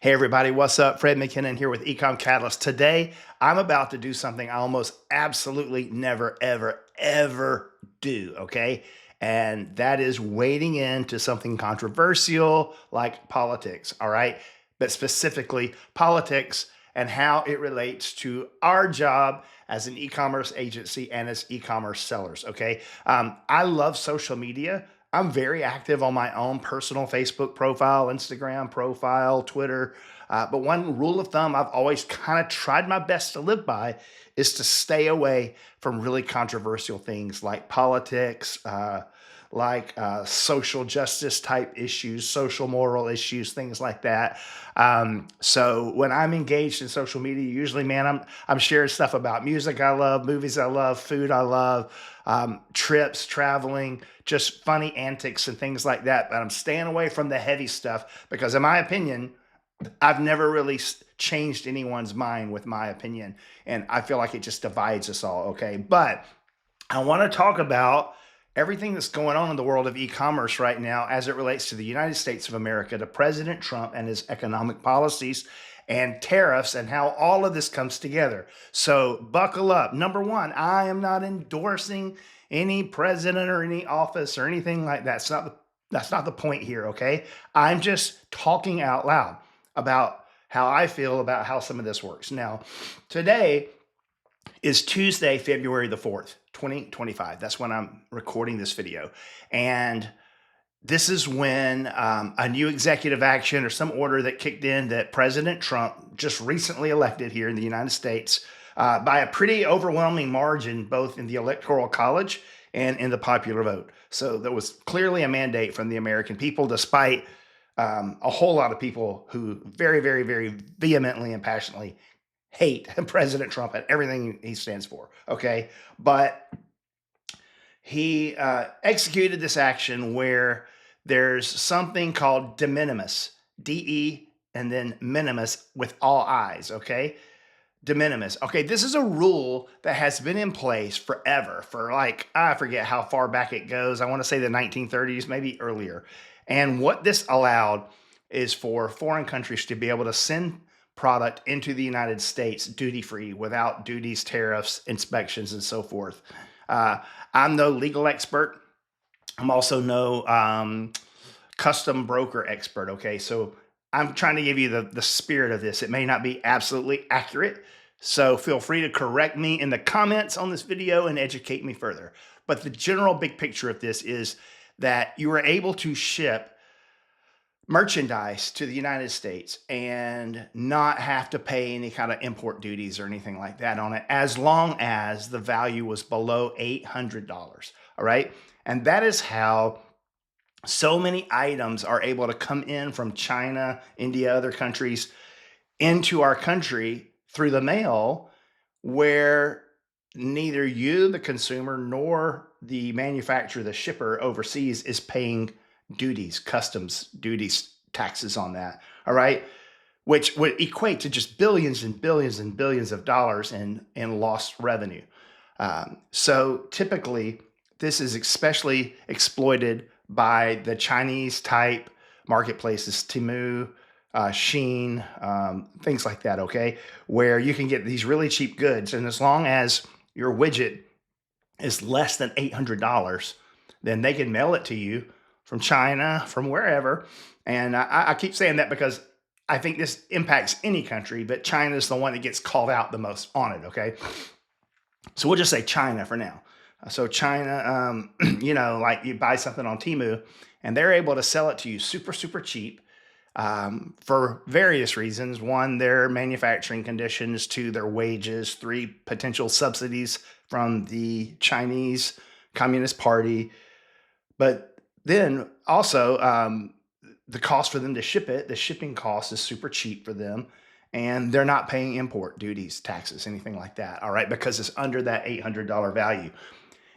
Hey everybody, what's up? Fred McKinnon here with eComCatalyst. Today, I'm about to do something I almost absolutely never, ever do, okay? And that is wading into something controversial like politics, all right? But specifically politics and how it relates to our job as an e-commerce agency and as e-commerce sellers, okay? I love social media. I'm very active on my own personal Facebook profile, Instagram profile, Twitter. But one rule of thumb I've always kind of tried my best to live by is to stay away from really controversial things like politics, social justice type issues, social moral issues, things like that. So when I'm engaged in social media, usually, man, I'm sharing stuff about music I love, movies I love, food I love, trips, traveling, just funny antics and things like that. But I'm staying away from the heavy stuff because, in my opinion, I've never really changed anyone's mind with my opinion. And I feel like it just divides us all. Okay. But I want to talk about everything that's going on in the world of e-commerce right now as it relates to the United States of America, to President Trump and his economic policies and tariffs and how all of this comes together. So buckle up. Number one, I am not endorsing any president or any office or anything like that. That's not the point here, okay? I'm just talking out loud about how I feel about how some of this works. Now, today is Tuesday, February the 4th, 2025. That's when I'm recording this video. And this is when a new executive action or some order that kicked in that President Trump just recently elected here in the United States by a pretty overwhelming margin, both in the Electoral College and in the popular vote. So there was clearly a mandate from the American people, despite a whole lot of people who very, very, very vehemently and passionately hate President Trump and everything he stands for, okay? But he executed this action where there's something called de minimis, D-E, and then minimis with all I's, okay? De minimis. Okay, this is a rule that has been in place forever, for like, I forget how far back it goes. I want to say the 1930s, maybe earlier. And what this allowed is for foreign countries to be able to send product into the United States duty-free without duties, tariffs, inspections, and so forth. I'm no legal expert. I'm also no custom broker expert, okay? So I'm trying to give you the spirit of this. It may not be absolutely accurate, so feel free to correct me in the comments on this video and educate me further. But the general big picture of this is that you are able to ship merchandise to the United States and not have to pay any kind of import duties or anything like that on it, as long as the value was below $800. All right. And that is how so many items are able to come in from China, India, other countries into our country through the mail, where neither you, the consumer, nor the manufacturer, the shipper overseas is paying duties, customs duties, taxes on that. All right. Which would equate to just billions and billions and billions of dollars in lost revenue. So typically, this is especially exploited by the Chinese type marketplaces, TEMU, Shein, things like that, okay? Where you can get these really cheap goods. And as long as your widget is less than $800, then they can mail it to you from China, from wherever. And I keep saying that because I think this impacts any country, but China is the one that gets called out the most on it, okay? So we'll just say China for now. So China, like you buy something on TEMU and they're able to sell it to you super, super cheap for various reasons. One, their manufacturing conditions. Two, their wages. Three, potential subsidies from the Chinese Communist Party. But then also the cost for them to ship it, the shipping cost is super cheap for them. And they're not paying import duties, taxes, anything like that. All right, because it's under that $800 value.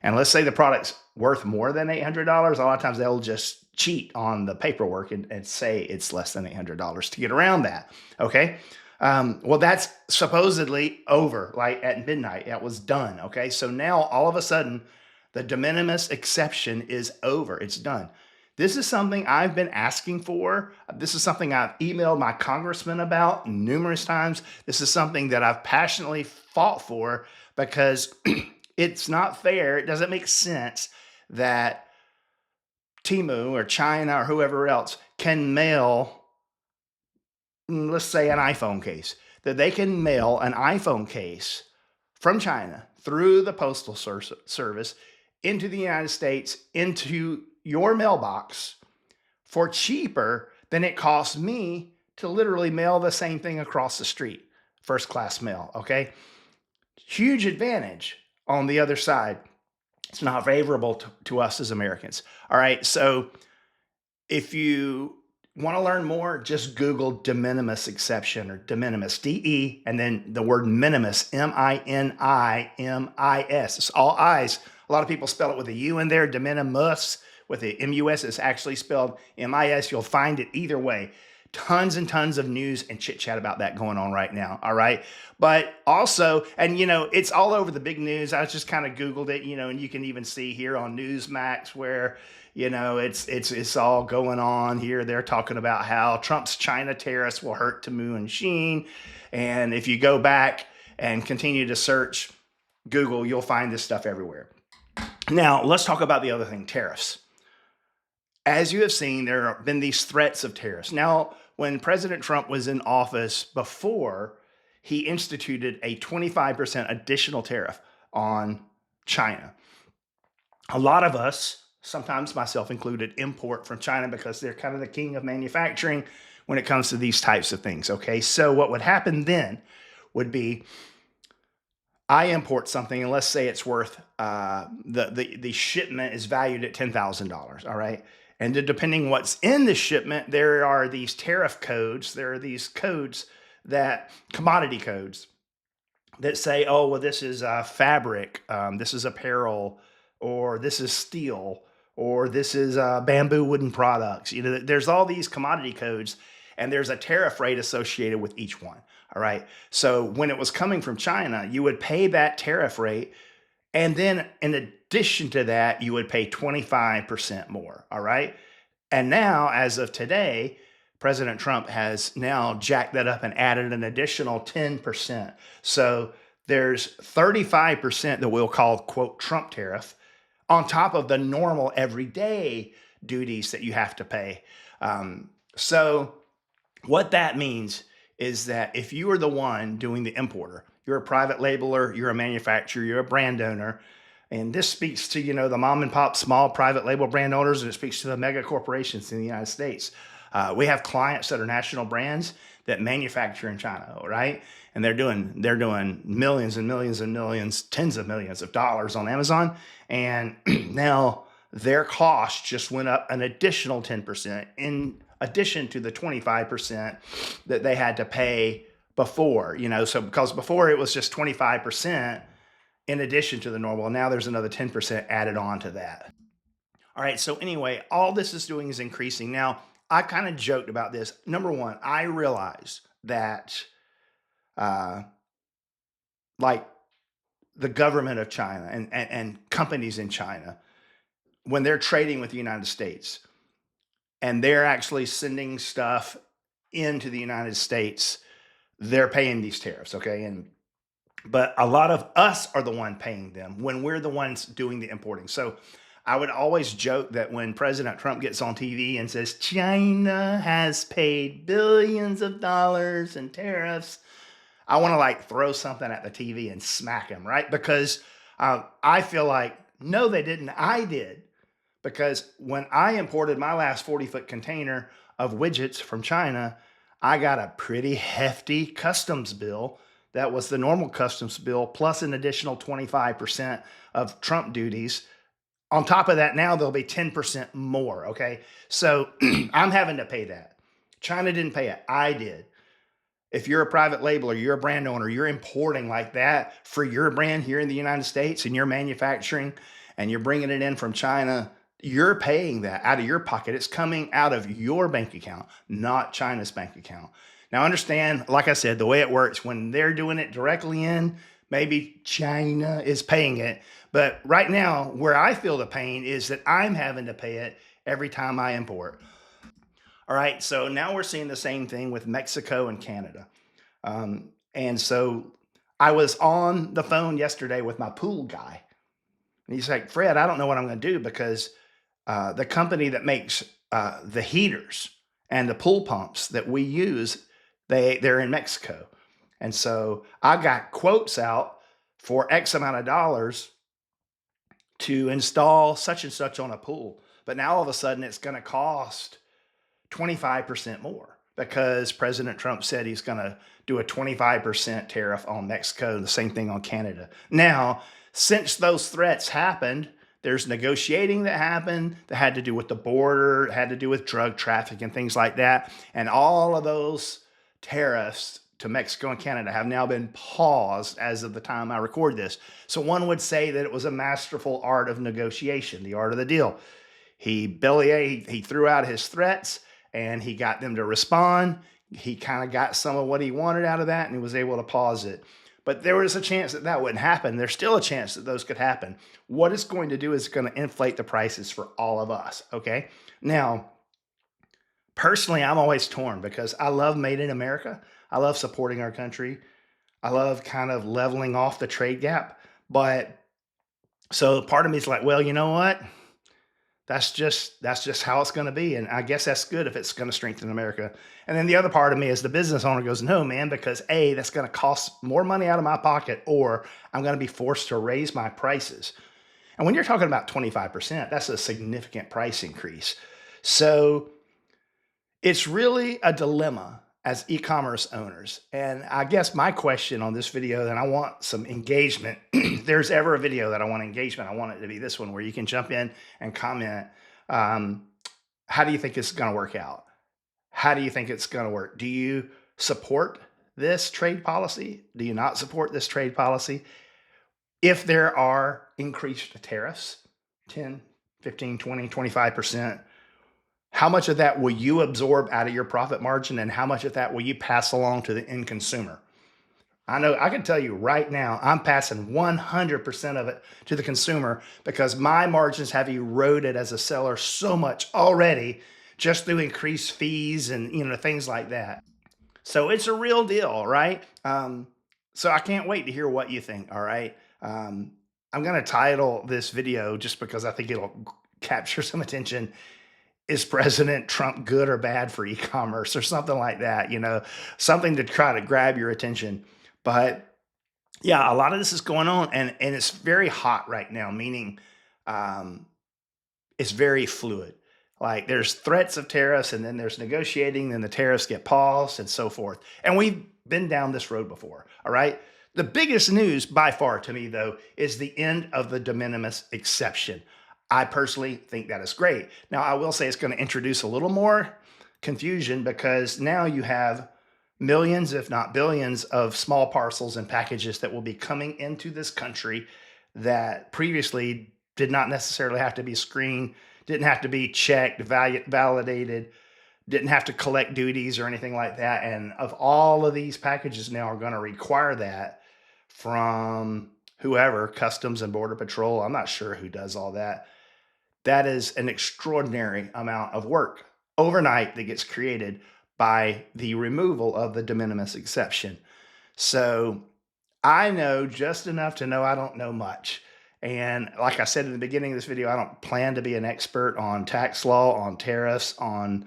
And let's say the product's worth more than $800. A lot of times they'll just cheat on the paperwork and say it's less than $800 to get around that. Okay. Well, that's supposedly over, like at midnight. It was done. Okay. So now all of a sudden, the de minimis exception is over. It's done. This is something I've been asking for. This is something I've emailed my congressman about numerous times. This is something that I've passionately fought for because it's not fair. It doesn't make sense that TEMU or China or whoever else can mail, let's say, an iPhone case, that they can mail an iPhone case from China through the postal service into the United States, into your mailbox for cheaper than it costs me to literally mail the same thing across the street. First class mail, okay? Huge advantage on the other side. It's not favorable to us as Americans. All right, so if you want to learn more, just Google de minimis exception or de minimis, D-E, and then the word minimis, M-I-N-I-M-I-S. It's all I's. A lot of people spell it with a U in there, de minimis, with the M-U-S. It's actually spelled M-I-S. You'll find it either way. Tons and tons of news and chit chat about that going on right now. All right. But also, and it's all over the big news. I just kind of Googled it, and you can even see here on Newsmax where, it's all going on here. They're talking about how Trump's China tariffs will hurt TEMU and Shein. And if you go back and continue to search Google, you'll find this stuff everywhere. Now, let's talk about the other thing, tariffs. As you have seen, there have been these threats of tariffs. Now, when President Trump was in office before, he instituted a 25% additional tariff on China. A lot of us, sometimes myself included, import from China because they're kind of the king of manufacturing when it comes to these types of things, okay? So what would happen then would be I import something, and let's say it's worth, the shipment is valued at $10,000, all right? And depending what's in the shipment, there are these tariff codes. There are these codes commodity codes that say, oh, well, this is fabric, this is apparel, or this is steel, or this is bamboo wooden products. There's all these commodity codes, and there's a tariff rate associated with each one. All right. So when it was coming from China, you would pay that tariff rate. And then in addition to that, you would pay 25% more. All right. And now, as of today, President Trump has now jacked that up and added an additional 10%. So there's 35% that we'll call, quote, Trump tariff on top of the normal everyday duties that you have to pay. So what that means is that if you are the one doing the importer, you're a private labeler, you're a manufacturer, you're a brand owner, and this speaks to, the mom and pop small private label brand owners, and it speaks to the mega corporations in the United States. We have clients that are national brands that manufacture in China, right? And they're doing millions and millions and millions, tens of millions of dollars on Amazon. And now their cost just went up an additional 10% in addition to the 25% that they had to pay before, so because before it was just 25% in addition to the normal, and now there's another 10% added on to that. All right, so anyway, all this is doing is increasing. Now, I kind of joked about this. Number one, I realize that like the government of China and companies in China, when they're trading with the United States, and they're actually sending stuff into the United States, they're paying these tariffs, okay? But a lot of us are the one paying them when we're the ones doing the importing. So I would always joke that when President Trump gets on TV and says, China has paid billions of dollars in tariffs, I want to throw something at the TV and smack him, right? Because I feel like, no, they didn't. I did. Because when I imported my last 40-foot container of widgets from China, I got a pretty hefty customs bill. That was the normal customs bill plus an additional 25% of Trump duties. On top of that, now there'll be 10% more, okay? So I'm having to pay that. China didn't pay it. I did. If you're a private labeler, you're a brand owner, you're importing like that for your brand here in the United States and you're manufacturing and you're bringing it in from China, you're paying that out of your pocket. It's coming out of your bank account, not China's bank account. Now understand, like I said, the way it works, when they're doing it directly in, maybe China is paying it. But right now, where I feel the pain is that I'm having to pay it every time I import. All right, so now we're seeing the same thing with Mexico and Canada. And so I was on the phone yesterday with my pool guy, and he's like, Fred, I don't know what I'm going to do because the company that makes the heaters and the pool pumps that we use, they're in Mexico. And so I got quotes out for X amount of dollars to install such and such on a pool. But now all of a sudden it's going to cost 25% more because President Trump said he's going to do a 25% tariff on Mexico, and the same thing on Canada. Now, since those threats happened, there's negotiating that happened that had to do with the border, had to do with drug traffic and things like that. And all of those tariffs to Mexico and Canada have now been paused as of the time I record this. So one would say that it was a masterful art of negotiation, the art of the deal. He threw out his threats and he got them to respond. He kind of got some of what he wanted out of that, and he was able to pause it. But there was a chance that that wouldn't happen. There's still a chance that those could happen. What it's going to do is going to inflate the prices for all of us, okay? Now, personally, I'm always torn because I love Made in America. I love supporting our country. I love kind of leveling off the trade gap. But so part of me is like, well, you know what? That's just how it's going to be. And I guess that's good if it's going to strengthen America. And then the other part of me as the business owner goes, no, man, because A, that's going to cost more money out of my pocket, or I'm going to be forced to raise my prices. And when you're talking about 25%, that's a significant price increase. So it's really a dilemma as e-commerce owners. And I guess my question on this video, and I want some engagement. If there's ever a video that I want engagement, I want it to be this one where you can jump in and comment. How do you think it's going to work out? How do you think it's going to work? Do you support this trade policy? Do you not support this trade policy? If there are increased tariffs, 10, 15, 20, 25%, how much of that will you absorb out of your profit margin, and how much of that will you pass along to the end consumer? I know I can tell you right now, I'm passing 100% of it to the consumer because my margins have eroded as a seller so much already just through increased fees and things like that. So it's a real deal, right? So I can't wait to hear what you think, all right? I'm going to title this video just because I think it'll capture some attention. Is President Trump good or bad for e-commerce, or something like that, something to try to grab your attention. But yeah, a lot of this is going on, and it's very hot right now, meaning it's very fluid. Like there's threats of tariffs, and then there's negotiating, then the tariffs get paused and so forth. And we've been down this road before, all right? The biggest news by far to me, though, is the end of the de minimis exception. I personally think that is great. Now, I will say it's going to introduce a little more confusion because now you have millions, if not billions, of small parcels and packages that will be coming into this country that previously did not necessarily have to be screened, didn't have to be checked, validated, didn't have to collect duties or anything like that. And of all of these packages now are going to require that from whoever, Customs and Border Patrol. I'm not sure who does all that. That is an extraordinary amount of work overnight that gets created by the removal of the de minimis exception. So I know just enough to know I don't know much. And like I said in the beginning of this video, I don't plan to be an expert on tax law, on tariffs, on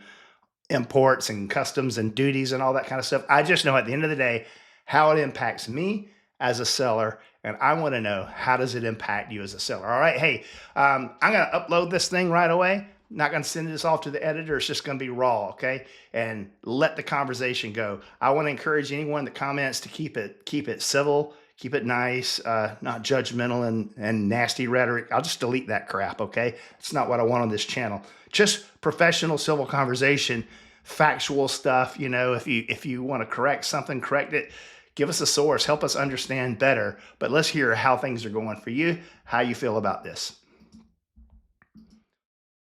imports and customs and duties and all that kind of stuff. I just know at the end of the day how it impacts me as a seller, and I want to know, how does it impact you as a seller? All right, hey, I'm going to upload this thing right away. Not going to send this off to the editor. It's just going to be raw, okay? And let the conversation go. I want to encourage anyone that comments to keep it civil, keep it nice, not judgmental and nasty rhetoric. I'll just delete that crap, okay? It's not what I want on this channel. Just professional civil conversation, factual stuff. If you want to correct something, correct it. Give us a source, help us understand better, but let's hear how things are going for you, how you feel about this.